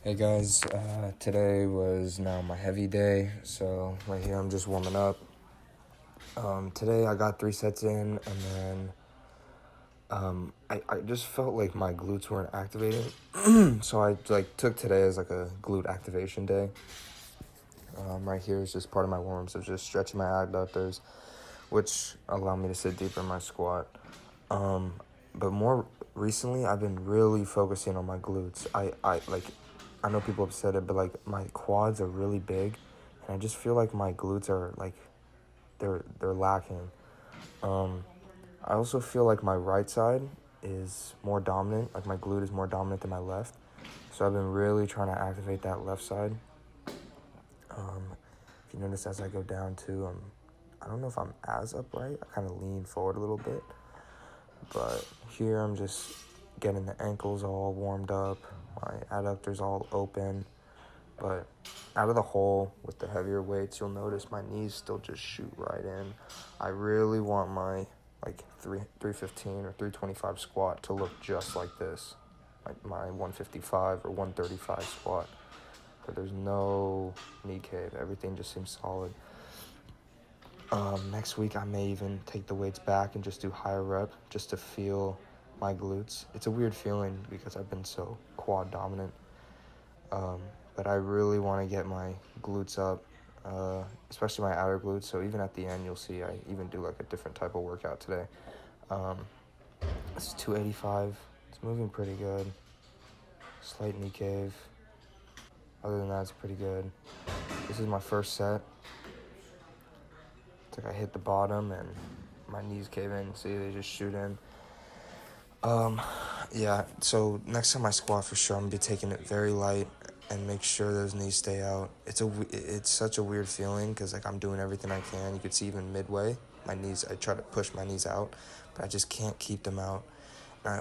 Hey guys, today was now my heavy day, so right here I'm just warming up. Today I got 3 sets in, and then I just felt like my glutes weren't activated, so I took today as like a glute activation day. Right here is just part of my warm-ups of just stretching my adductors, which allow me to sit deeper in my squat. But more recently, I've been really focusing on my glutes. I know people have said it, but like my quads are really big, and I just feel like my glutes are like they're lacking. I also feel like my right side is more dominant. Like my glute is more dominant than my left, so I've been really trying to activate that left side. If you notice as I go down too, I don't know if I'm as upright. I kind of lean forward a little bit. But here I'm just getting the ankles all warmed up, my adductors all open. But out of the hole with the heavier weights, you'll notice my knees still just shoot right in. I really want my 315 or 325 squat to look just like this, like my 155 or 135 squat. But there's no knee cave. Everything just seems solid. Next week I may even take the weights back and just do higher rep just to feel my glutes. It's a weird feeling because I've been so quad dominant. But I really want to get my glutes up, especially my outer glutes. So even at the end, you'll see I even do like a different type of workout today. This is 285. It's moving pretty good. Slight knee cave. Other than that, it's pretty good. This is my first set. It's like I hit the bottom and my knees cave in. See, they just shoot in. Yeah, so next time I squat for sure, I'm going to be taking it very light and make sure those knees stay out. It's such a weird feeling because like I'm doing everything I can. You could see even midway, my knees, I try to push my knees out, but I just can't keep them out. And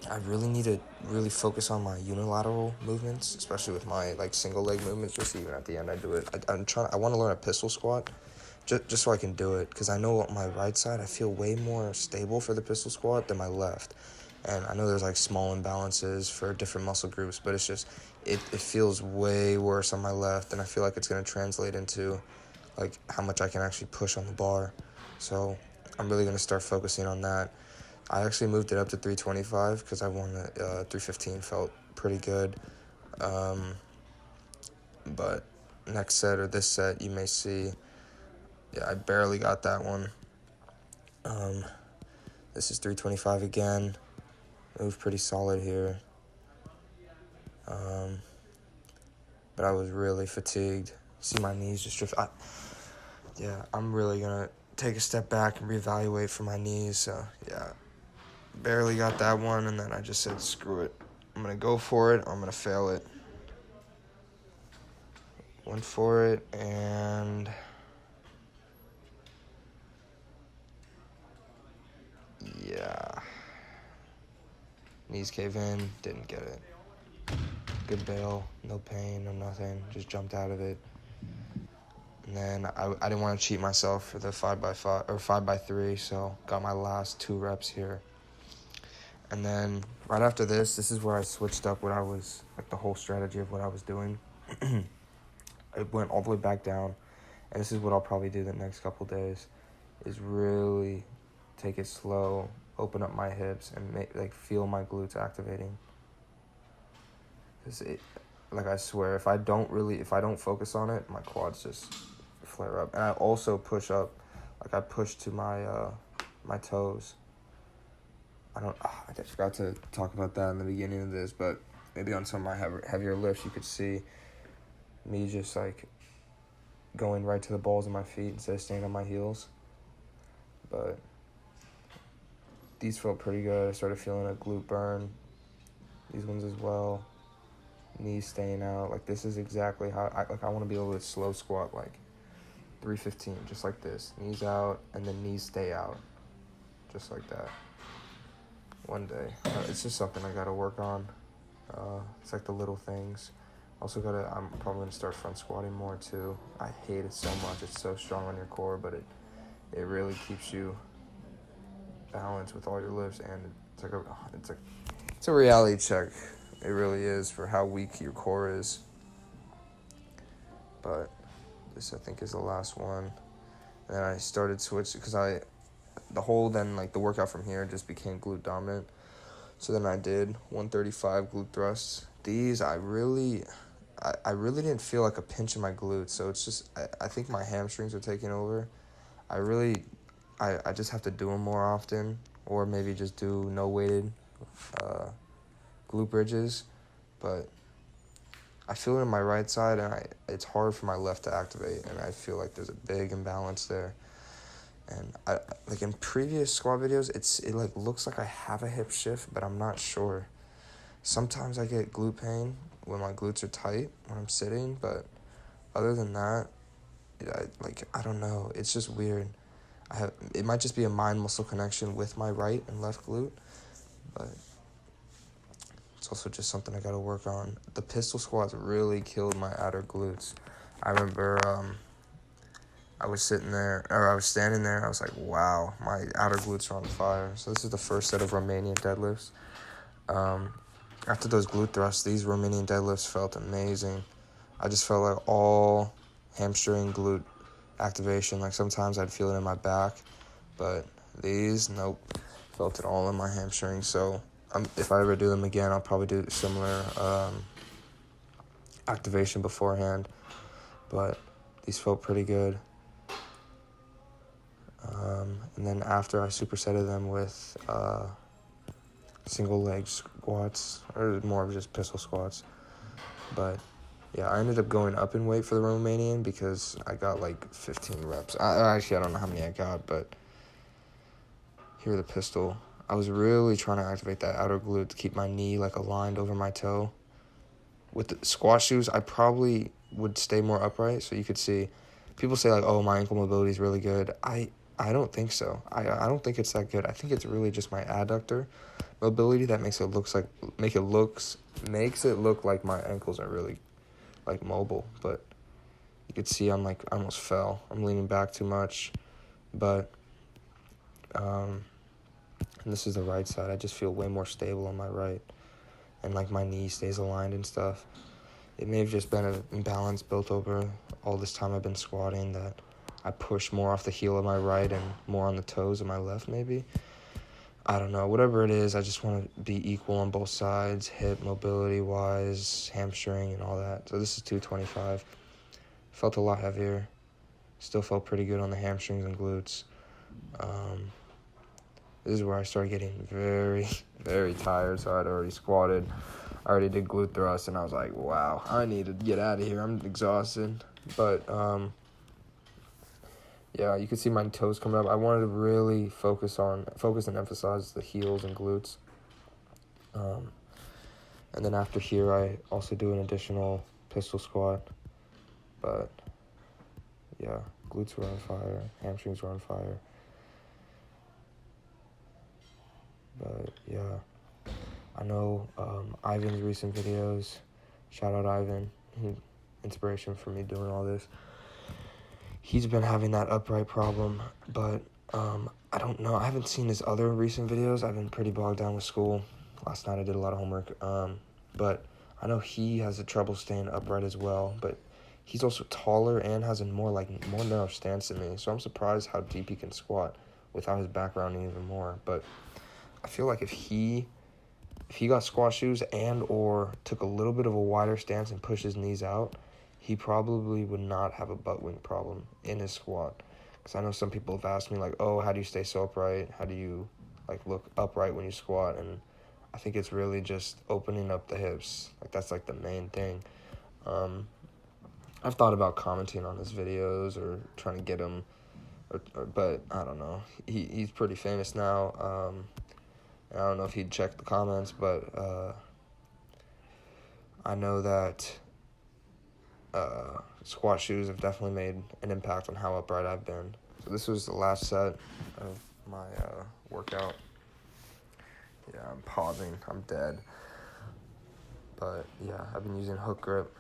I really need to really focus on my unilateral movements, especially with my like single leg movements. Just even at the end, I do it. I want to learn a pistol squat. Just so I can do it, because I know on my right side I feel way more stable for the pistol squat than my left. And I know there's like small imbalances for different muscle groups, but it's just, it feels way worse on my left, and I feel like it's going to translate into like how much I can actually push on the bar. So I'm really going to start focusing on that. I actually moved it up to 325 because I won the 315 felt pretty good. But next set or this set you may see, yeah, I barely got that one. This is 325 again. Moved pretty solid here. But I was really fatigued. See my knees just drift. I'm really gonna take a step back and reevaluate for my knees. So yeah, barely got that one, and then I just said screw it. I'm gonna go for it or I'm gonna fail it. Went for it, and yeah, knees cave in, didn't get it. Good bail, no pain, no nothing, just jumped out of it. And then I didn't want to cheat myself for the 5x5 or 5x3, so got my last 2 reps here. And then right after this is where I switched up what I was, like the whole strategy of what I was doing. It went all the way back down, and this is what I'll probably do the next couple days, is really take it slow, open up my hips, and feel my glutes activating. Because I swear, if I don't focus on it, my quads just flare up. And I also push up, I push to my toes. I forgot to talk about that in the beginning of this, but maybe on some of my heavier lifts, you could see me just going right to the balls of my feet instead of staying on my heels. But these felt pretty good. I started feeling a glute burn. These ones as well. Knees staying out. This is exactly how I want to be able to slow squat 315, just like this. Knees out, and then knees stay out. Just like that. One day. It's just something I gotta work on. It's like the little things. I'm probably gonna start front squatting more too. I hate it so much. It's so strong on your core, but it really keeps you balanced with all your lifts, and it's a reality check It really is for how weak your core is. But this, I think, is the last one. And then I started switching because the workout from here just became glute dominant. So then I did 135 glute thrusts. These, I really didn't feel like a pinch in my glutes. So it's just, I think my hamstrings are taking over. I just have to do them more often, or maybe just do no weighted glute bridges. But I feel it in my right side, and it's hard for my left to activate, and I feel like there's a big imbalance there. And I like in previous squat videos, it like looks like I have a hip shift, but I'm not sure. Sometimes I get glute pain when my glutes are tight when I'm sitting, but other than that, I don't know. It's just weird. It might just be a mind muscle connection with my right and left glute, but it's also just something I gotta work on. The pistol squats really killed my outer glutes. I remember I was standing there, I was like, wow, my outer glutes are on fire. So this is the first set of Romanian deadlifts. After those glute thrusts, these Romanian deadlifts felt amazing. I just felt like all hamstring glute activation. Like sometimes I'd feel it in my back, but these, nope, felt it all in my hamstring. So if I ever do them again, I'll probably do similar activation beforehand, but these felt pretty good. And then after I supersetted them with single leg squats, or more of just pistol squats. But yeah, I ended up going up in weight for the Romanian because I got like 15 reps. I don't know how many I got, but here the pistol. I was really trying to activate that outer glute to keep my knee like aligned over my toe. With the squat shoes, I probably would stay more upright, so you could see. People say like, oh, my ankle mobility is really good. I don't think so. I don't think it's that good. I think it's really just my adductor mobility that makes it look like my ankles are really like mobile. But you could see I almost fell. I'm leaning back too much. But and this is the right side. I just feel way more stable on my right, and like my knee stays aligned and stuff. It may have just been an imbalance built over all this time I've been squatting, that I push more off the heel of my right and more on the toes of my left, maybe. I don't know. Whatever it is, I just want to be equal on both sides, hip mobility-wise, hamstring, and all that. So this is 225. Felt a lot heavier. Still felt pretty good on the hamstrings and glutes. This is where I started getting very, very tired, so I'd already squatted. I already did glute thrusts, and I was like, wow, I need to get out of here. I'm exhausted. But, yeah, you can see my toes coming up. I wanted to really focus and emphasize the heels and glutes. And then after here, I also do an additional pistol squat. But, yeah, glutes were on fire. Hamstrings were on fire. But, yeah, I know Ivan's recent videos. Shout out Ivan. Inspiration for me doing all this. He's been having that upright problem, but I don't know. I haven't seen his other recent videos. I've been pretty bogged down with school. Last night I did a lot of homework. But I know he has a trouble staying upright as well. But he's also taller and has a more narrow stance than me. So I'm surprised how deep he can squat without his back rounding even more. But I feel like if he got squat shoes and or took a little bit of a wider stance and pushed his knees out, he probably would not have a butt wing problem in his squat. Because I know some people have asked me, like, oh, how do you stay so upright? How do you, look upright when you squat? And I think it's really just opening up the hips. That's, the main thing. I've thought about commenting on his videos or trying to get him, but I don't know. He's pretty famous now. I don't know if he'd check the comments, but I know that squat shoes have definitely made an impact on how upright I've been. So this was the last set of my workout. Yeah, I'm pausing. I'm dead. But yeah, I've been using hook grip.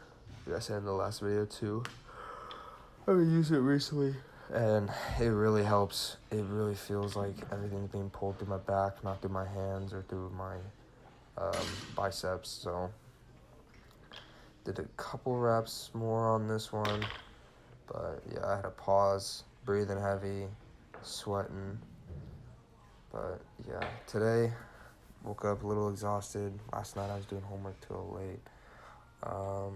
Like I said in the last video too. I've been using it recently, and it really helps. It really feels like everything's being pulled through my back, not through my hands or through my biceps, so did a couple reps more on this one, but yeah, I had to pause, breathing heavy, sweating, but yeah, today woke up a little exhausted. Last night I was doing homework till late. I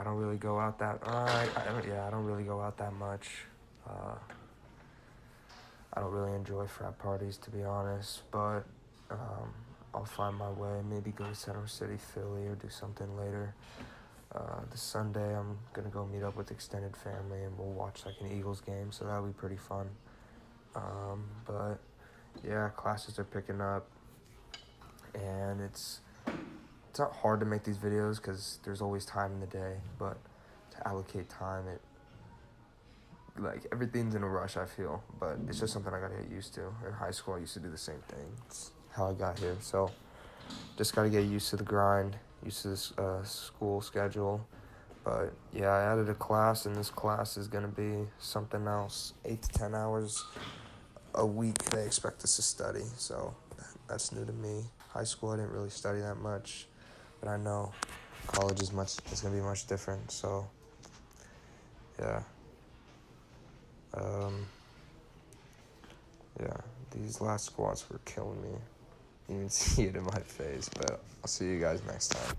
don't really go out that. I don't really go out that much. I don't really enjoy frat parties, to be honest, but I'll find my way. Maybe go to Center City, Philly, or do something later. This Sunday, I'm gonna go meet up with extended family, and we'll watch like an Eagles game, so that'll be pretty fun. But yeah, classes are picking up, and it's not hard to make these videos because there's always time in the day, but to allocate time, like everything's in a rush, I feel, but it's just something I gotta get used to. In high school, I used to do the same thing. It's how I got here, so just gotta get used to the grind, used to this school schedule. But yeah, I added a class, and this class is gonna be something else. 8 to 10 hours a week they expect us to study, so that's new to me. High school, I didn't really study that much, but I know college is gonna be much different, so yeah. Yeah, these last squats were killing me. You can see it in my face, but I'll see you guys next time.